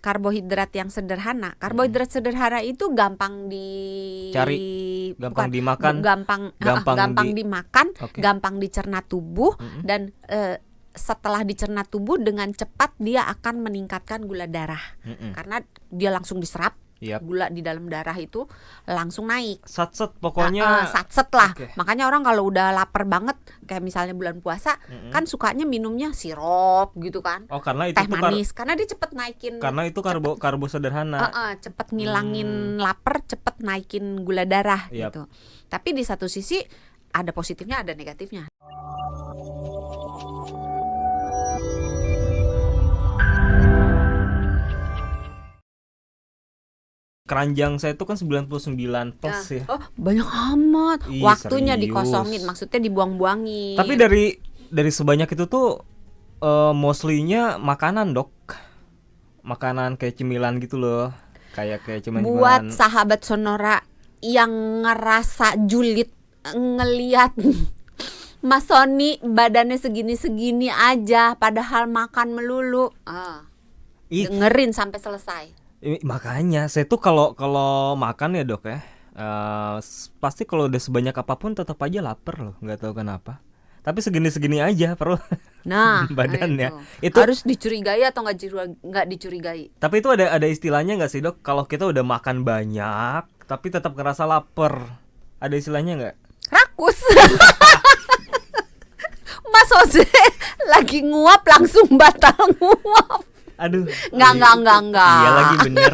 karbohidrat yang sederhana. Karbohidrat sederhana itu gampang Cari, gampang dimakan, gampang dimakan, Oke. gampang dicerna tubuh, dan setelah dicerna tubuh dengan cepat dia akan meningkatkan gula darah. Karena dia langsung diserap. Yap. Gula di dalam darah itu langsung naik. Satset pokoknya. Satset lah. Oke. Makanya orang kalau udah lapar banget, kayak misalnya bulan puasa, kan sukanya minumnya sirup gitu kan. Oh, karena itu Teh tuh manis, karena dia cepet naikin. karena itu karbo sederhana. Cepet ngilangin lapar, cepet naikin gula darah Yap. gitu. Tapi di satu sisi ada positifnya, ada negatifnya. Keranjang saya itu kan 99 plus ya. Oh, banyak amat. Ih, Waktunya serius. dikosongin, maksudnya dibuang-buangin. Tapi dari sebanyak itu tuh mostly-nya makanan, Dok. Makanan kayak cemilan gitu loh. Kayak cemilan. Buat sahabat Sonora yang ngerasa julid ngelihat Mas Sony badannya segini-segini aja padahal makan melulu. Ih, Dengerin sampai selesai. makanya saya tuh kalau makan ya, Dok ya. Pasti kalau udah sebanyak apapun tetap aja lapar loh, nggak tahu kenapa. Tapi segini-segini aja perlu Nah, badannya. itu Itu harus dicurigai atau nggak dicurigai? tapi itu ada istilahnya nggak sih, Dok? Kalau kita udah makan banyak tapi tetap ngerasa lapar, ada istilahnya nggak? Rakus. Mas Jose lagi nguap langsung batal nguap. Aduh. Enggak. Iya lagi bener.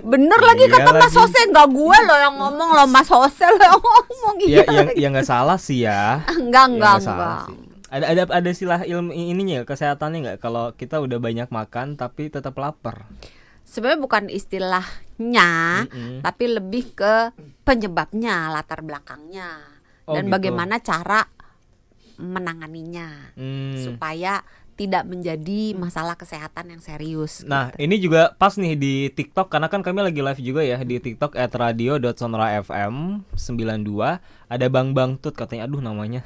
Bener lagi Iya kata Mas lagi. Jose, enggak gue loh yang ngomong loh, Mas Jose loh yang ngomong. Ya yang nggak salah sih ya. Enggak. Salah sih. Ada istilah ilmu ininya, kesehatannya nggak kalau kita udah banyak makan tapi tetap lapar? Sebenarnya bukan istilahnya, tapi lebih ke penyebabnya, latar belakangnya, Oh, dan gitu. bagaimana cara menanganinya supaya tidak menjadi masalah kesehatan yang serius. Nah, gitu. ini juga pas nih di TikTok, karena kan kami lagi live juga ya di TikTok @radio.sonrafm92. Ada Bang Tut katanya, aduh namanya.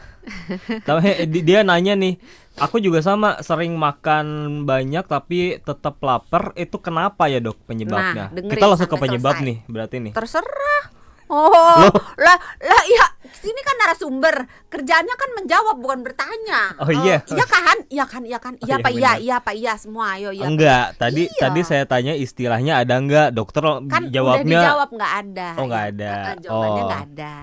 Tapi dia nanya nih, aku juga sama sering makan banyak tapi tetap lapar, itu kenapa ya, Dok, penyebabnya? Nah, dengerin Kita langsung ke sampai penyebab selesai. nih berarti nih. Terserah. Oh, lah ya, sini kan narasumber, kerjaannya kan menjawab bukan bertanya. Oh, iya. Iya kan? Iya Pak, benar. iya Pak, iya semua, ayo ya. Enggak, tadi Iya. saya tanya istilahnya ada enggak, dokter Kan udah jawabnya. dijawab nggak ada. Oh, nggak ada. Jawabannya Oh. nggak ada.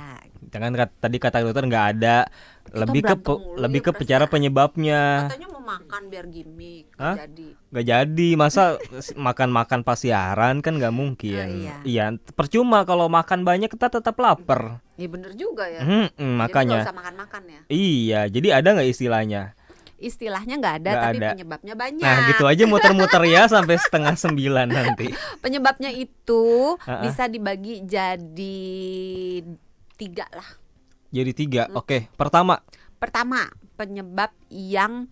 Jangan tadi kata dokter nggak ada, lebih ke berantem mulu lebih ya, ke cara perasaan. penyebabnya. Katanya mau makan biar gimmick, Hah? nggak jadi. Gak jadi, masa makan pas siaran kan nggak mungkin. Oh, Iya, percuma kalau makan banyak kita tetap lapar. Ya bener juga ya. Jadi Makanya. nggak usah makan-makan ya. Iya, jadi ada nggak istilahnya? Istilahnya nggak ada, Nggak tapi ada. penyebabnya banyak. Nah, gitu aja muter-muter ya sampai 8:30 nanti. Penyebabnya itu Ha-ha. bisa dibagi jadi 3 lah. Jadi 3. Oke, pertama. Pertama, penyebab yang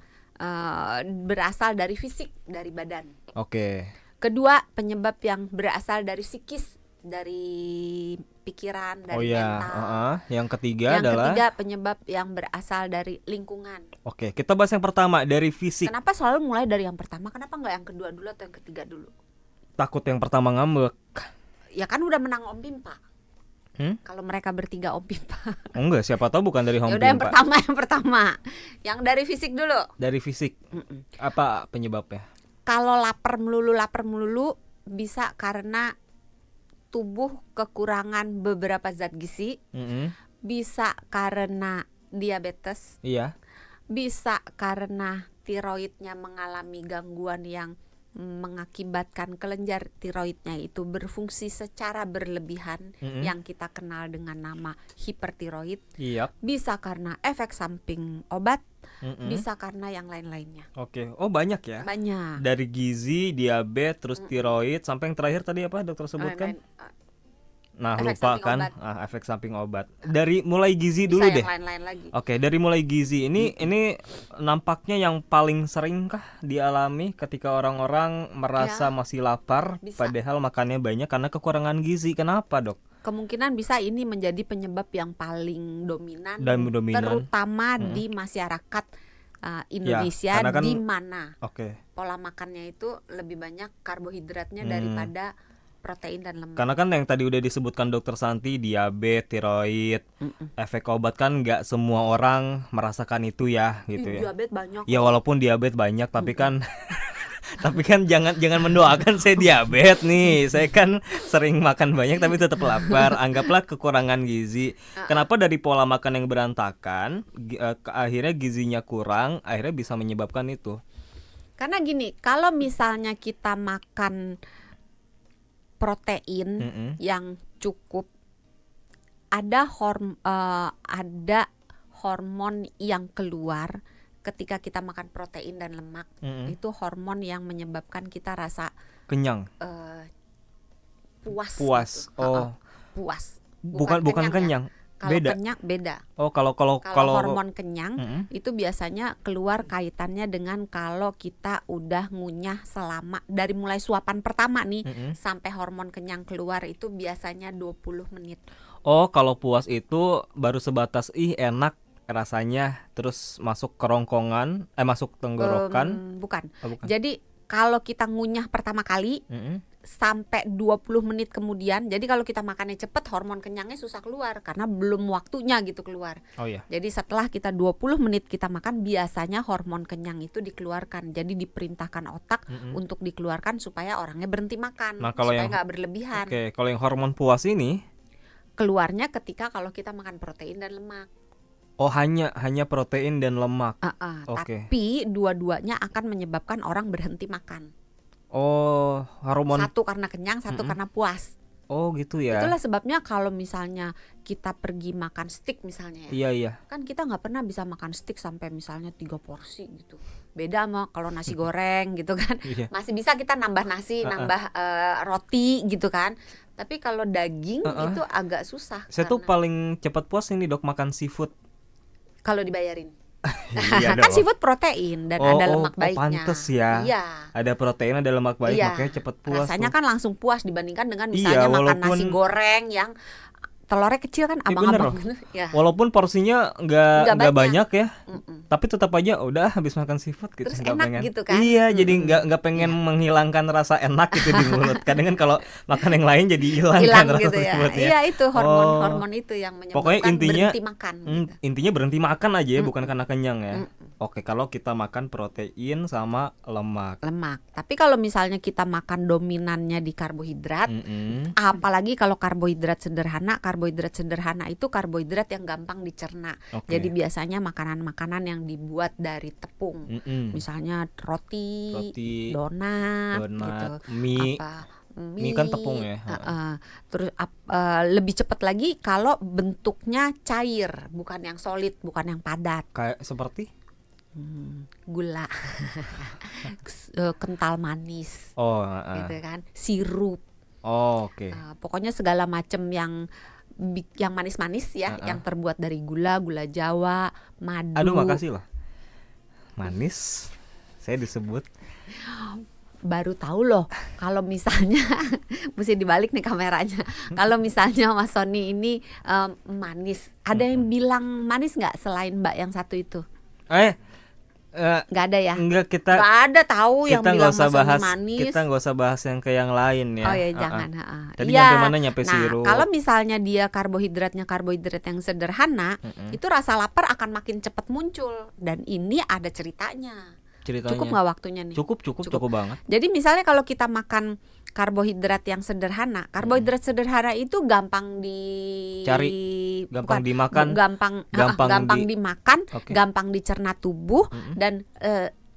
berasal dari fisik, dari badan. Oke. Kedua, penyebab yang berasal dari psikis, dari pikiran, Oh dari ya, mental. yang ketiga Yang adalah. ketiga, penyebab yang berasal dari lingkungan. Oke, kita bahas yang pertama dari fisik. Kenapa selalu mulai dari yang pertama? Kenapa nggak yang kedua dulu atau yang ketiga dulu? Takut yang pertama ngambek. Ya kan udah menang Om Pimpa. Hmm? Kalau mereka bertiga Om Pimpa. Oh, enggak, siapa tahu bukan dari Ya home udah yang Pimpa. pertama. Yang dari fisik dulu. Dari fisik. Apa penyebabnya? Kalau lapar melulu bisa karena tubuh kekurangan beberapa zat gizi, bisa karena diabetes, Iya. bisa karena tiroidnya mengalami gangguan yang mengakibatkan kelenjar tiroidnya itu berfungsi secara berlebihan, yang kita kenal dengan nama hipertiroid. Iya. Bisa karena efek samping obat, bisa karena yang lain-lainnya. Oke. Oh, banyak ya. Banyak. Dari gizi, diabetes, terus tiroid, sampai yang terakhir tadi apa dokter sebutkan? Nah, efek lupa samping kan? obat. Efek samping obat. Dari mulai gizi Bisa dulu yang deh. lain-lain lagi. Oke, dari mulai gizi ini nampaknya yang paling sering kah dialami ketika orang-orang merasa Ya. masih lapar, Bisa. padahal makannya banyak karena kekurangan gizi. Kenapa, Dok? Kemungkinan bisa ini menjadi penyebab yang paling dominan, Dan dominan. terutama di masyarakat Indonesia, karena kan di mana oke. pola makannya itu lebih banyak karbohidratnya Hmm. daripada protein dan lemak. Karena kan yang tadi udah disebutkan dokter Santi, diabetes, tiroid, efek obat kan nggak semua orang merasakan itu ya, gitu ya. Diabetes banyak Ya loh. walaupun diabetes banyak, tapi kan tapi kan jangan mendoakan saya diabetes nih. Saya kan sering makan banyak tapi tetap lapar. Anggaplah kekurangan gizi. Kenapa dari pola makan yang berantakan, akhirnya gizinya kurang, akhirnya bisa menyebabkan itu. Karena gini, kalau misalnya kita makan protein yang cukup, ada hormon yang keluar ketika kita makan protein dan lemak. Itu hormon yang menyebabkan kita rasa Kenyang. puas. Puas. Gitu. Oh. Puas. Bukan kenyang. Kalau Beda. kenyang beda. Oh, kalau Hormon kenyang itu biasanya keluar kaitannya dengan kalau kita udah ngunyah selama dari mulai suapan pertama nih sampai hormon kenyang keluar itu biasanya 20 menit. Oh, kalau puas itu baru sebatas enak rasanya, terus masuk kerongkongan, masuk tenggorokan. Bukan. Oh, bukan. Jadi kalau kita ngunyah pertama kali sampai 20 menit kemudian, jadi kalau kita makannya cepet, hormon kenyangnya susah keluar karena belum waktunya gitu keluar. Oh iya. Jadi setelah kita 20 menit kita makan, biasanya hormon kenyang itu dikeluarkan. Jadi diperintahkan otak untuk dikeluarkan supaya orangnya berhenti makan, Nah, kalau supaya yang nggak berlebihan. Oke, kalau yang hormon puas ini Keluarnya ketika kalau kita makan protein dan lemak. hanya protein dan lemak. Oke. Tapi dua-duanya akan menyebabkan orang berhenti makan. Oh, hormon. Satu karena kenyang, satu karena puas. Oh, gitu ya. Itulah sebabnya kalau misalnya kita pergi makan steak misalnya ya, Iya. kan kita nggak pernah bisa makan steak sampai misalnya 3 porsi gitu. Beda sama kalau nasi goreng gitu kan. Iya. Masih bisa kita nambah nasi, nambah roti gitu kan. Tapi kalau daging itu agak susah. Saya tuh paling cepat puas ini, Dok, makan seafood. Kalau dibayarin. Iya Kan dong. seafood protein dan ada lemak baiknya. Pantes ya. Iya. Ada protein, ada lemak baik, Iya. makanya cepat puas. Rasanya tuh. kan langsung puas dibandingkan dengan Iya, misalnya makan walaupun- nasi goreng yang telurnya kecil kan, Iya, abang-abang bener gitu. Ya. Walaupun porsinya nggak Nggak banyak ya, Mm-mm. tapi tetap aja udah habis makan seafood gitu. Terus nggak enak pengen. gitu kan. Iya, jadi nggak pengen menghilangkan rasa enak gitu di mulut. Kadang kan kalau makan yang lain jadi hilang kan Hilang rasa gitu ya. seafoodnya. Iya, itu hormon itu yang menyebabkan Pokoknya intinya berhenti makan gitu. intinya berhenti makan aja ya, bukan karena kenyang ya. Oke, kalau kita makan protein sama lemak. Lemak. Tapi kalau misalnya kita makan dominannya di karbohidrat, apalagi kalau karbohidrat sederhana itu karbohidrat yang gampang dicerna. Oke. Jadi biasanya makanan-makanan yang dibuat dari tepung. Misalnya roti, donat gitu. mie. Mie kan tepung ya. Terus lebih cepat lagi kalau bentuknya cair, bukan yang solid, bukan yang padat. Kayak seperti Gula, kental manis, gitu kan, sirup. Oke. Pokoknya segala macam yang manis-manis ya, yang terbuat dari gula Jawa, madu. Aduh, makasih loh. Manis. Saya disebut. Baru tahu loh kalau misalnya mesti dibalik nih kameranya. Kalau misalnya Mas Sony ini manis, ada yang bilang manis nggak selain Mbak yang satu itu? Nggak ada ya? Enggak, nggak ada tahu yang bilang Mas Sony manis. Kita nggak usah bahas yang ke yang lain ya. Oh ya, jangan. Tadi nyampe mana, nyampe sirup. Kalau misalnya dia karbohidrat yang sederhana, itu rasa lapar akan makin cepat muncul. Dan ini ada ceritanya. Cukup nggak waktunya nih? Cukup banget. Jadi misalnya kalau kita makan karbohidrat yang sederhana, karbohidrat sederhana itu gampang dicari, gampang dimakan, gampang dimakan, gampang dicerna tubuh, dan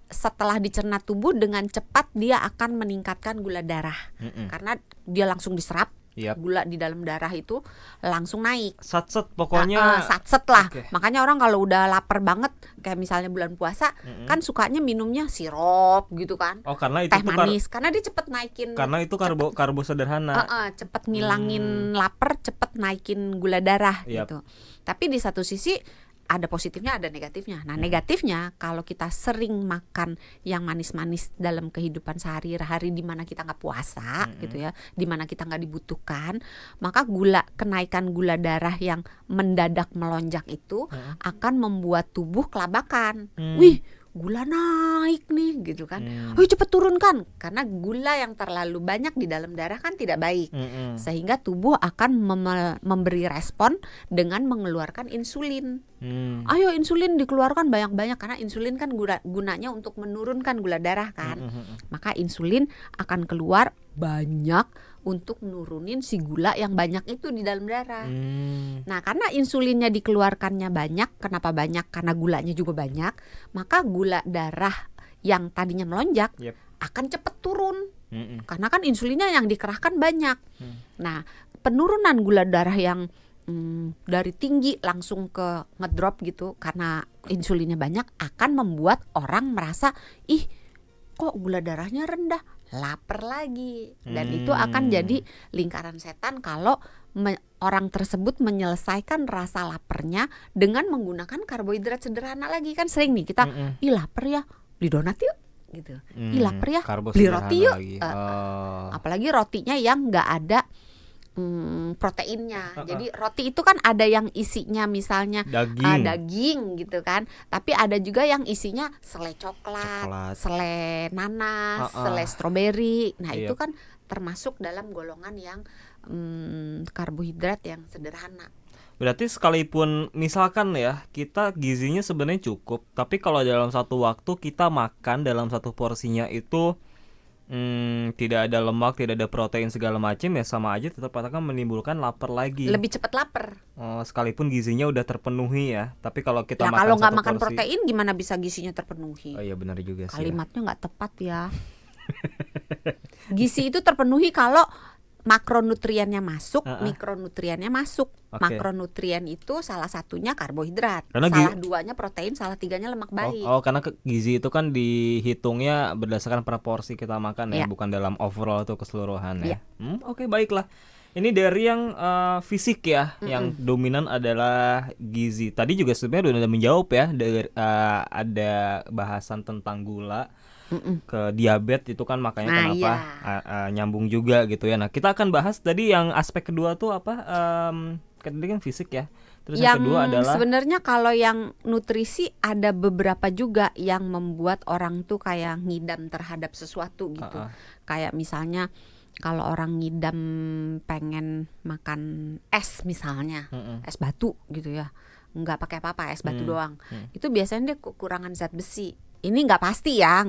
setelah dicerna tubuh dengan cepat dia akan meningkatkan gula darah, karena dia langsung diserap. Gula di dalam darah itu langsung naik. Satset pokoknya. Satset lah. Makanya orang kalau udah lapar banget, kayak misalnya bulan puasa, kan sukanya minumnya sirup gitu kan. Oh, karena itu teh manis, karena dia cepet naikin. Karena itu karbo sederhana. Cepet ngilangin lapar, cepet naikin gula darah gitu. Tapi di satu sisi ada positifnya, ada negatifnya. Nah, negatifnya kalau kita sering makan yang manis-manis dalam kehidupan sehari-hari di mana kita nggak puasa gitu ya, di mana kita nggak dibutuhkan, maka kenaikan gula darah yang mendadak melonjak itu akan membuat tubuh kelabakan. Wih, gula naik nih gitu kan. Cepet turunkan, karena gula yang terlalu banyak di dalam darah kan tidak baik. Sehingga tubuh akan memberi respon dengan mengeluarkan insulin. Ayo insulin dikeluarkan banyak-banyak, karena insulin kan gunanya untuk menurunkan gula darah kan. Maka insulin akan keluar banyak untuk nurunin si gula yang banyak itu di dalam darah. Nah, karena insulinnya dikeluarkannya banyak, kenapa banyak? Karena gulanya juga banyak, maka gula darah yang tadinya melonjak akan cepat turun. Karena kan insulinnya yang dikerahkan banyak. Nah, penurunan gula darah yang dari tinggi langsung ke ngedrop gitu karena insulinnya banyak akan membuat orang merasa, ih kok gula darahnya rendah, lapar lagi. Dan itu akan jadi lingkaran setan kalau orang tersebut menyelesaikan rasa laparnya dengan menggunakan karbohidrat sederhana lagi. Kan sering nih kita, ih lapar ya, beli donat yuk gitu. Ih lapar ya, beli roti yuk. Apalagi rotinya yang nggak ada proteinnya. Jadi roti itu kan ada yang isinya misalnya daging gitu kan, tapi ada juga yang isinya selai coklat, selai nanas, selai stroberi. Nah itu kan termasuk dalam golongan yang karbohidrat yang sederhana. Berarti sekalipun misalkan ya kita gizinya sebenarnya cukup, tapi kalau dalam satu waktu kita makan dalam satu porsinya itu tidak ada lemak, tidak ada protein segala macam, ya sama aja tetap akan menimbulkan lapar lagi. Lebih cepat lapar. Sekalipun gizinya udah terpenuhi ya. Tapi kalau kita ya, makan kalau nggak makan porsi, protein gimana bisa gizinya terpenuhi? Oh iya benar juga sih. Kalimatnya nggak tepat ya. Gizi itu terpenuhi kalau makronutriennya masuk, mikronutriennya masuk. Makronutrien itu salah satunya karbohidrat, karena salah duanya protein, salah tiganya lemak baik. Karena gizi itu kan dihitungnya berdasarkan proporsi kita makan ya, bukan dalam overall atau keseluruhan ya. Oke, baiklah. Ini dari yang fisik ya, yang dominan adalah gizi. Tadi juga sebenarnya udah menjawab ya, ada bahasan tentang gula. Ke diabetes itu kan makanya kenapa nyambung juga gitu ya. Nah kita akan bahas tadi yang aspek kedua tuh apa, tadi kan fisik ya. Terus yang kedua adalah sebenarnya kalau yang nutrisi ada beberapa juga yang membuat orang tuh kayak ngidam terhadap sesuatu gitu. Kayak misalnya kalau orang ngidam pengen makan es misalnya, es batu gitu ya, nggak pakai apa-apa, es batu doang. Itu biasanya dia kekurangan zat besi. Ini nggak pasti ya.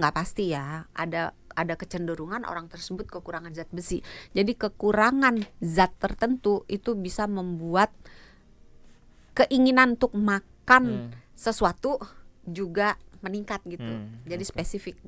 Ada kecenderungan orang tersebut kekurangan zat besi. Jadi kekurangan zat tertentu itu bisa membuat keinginan untuk makan sesuatu juga meningkat gitu. Jadi spesifik.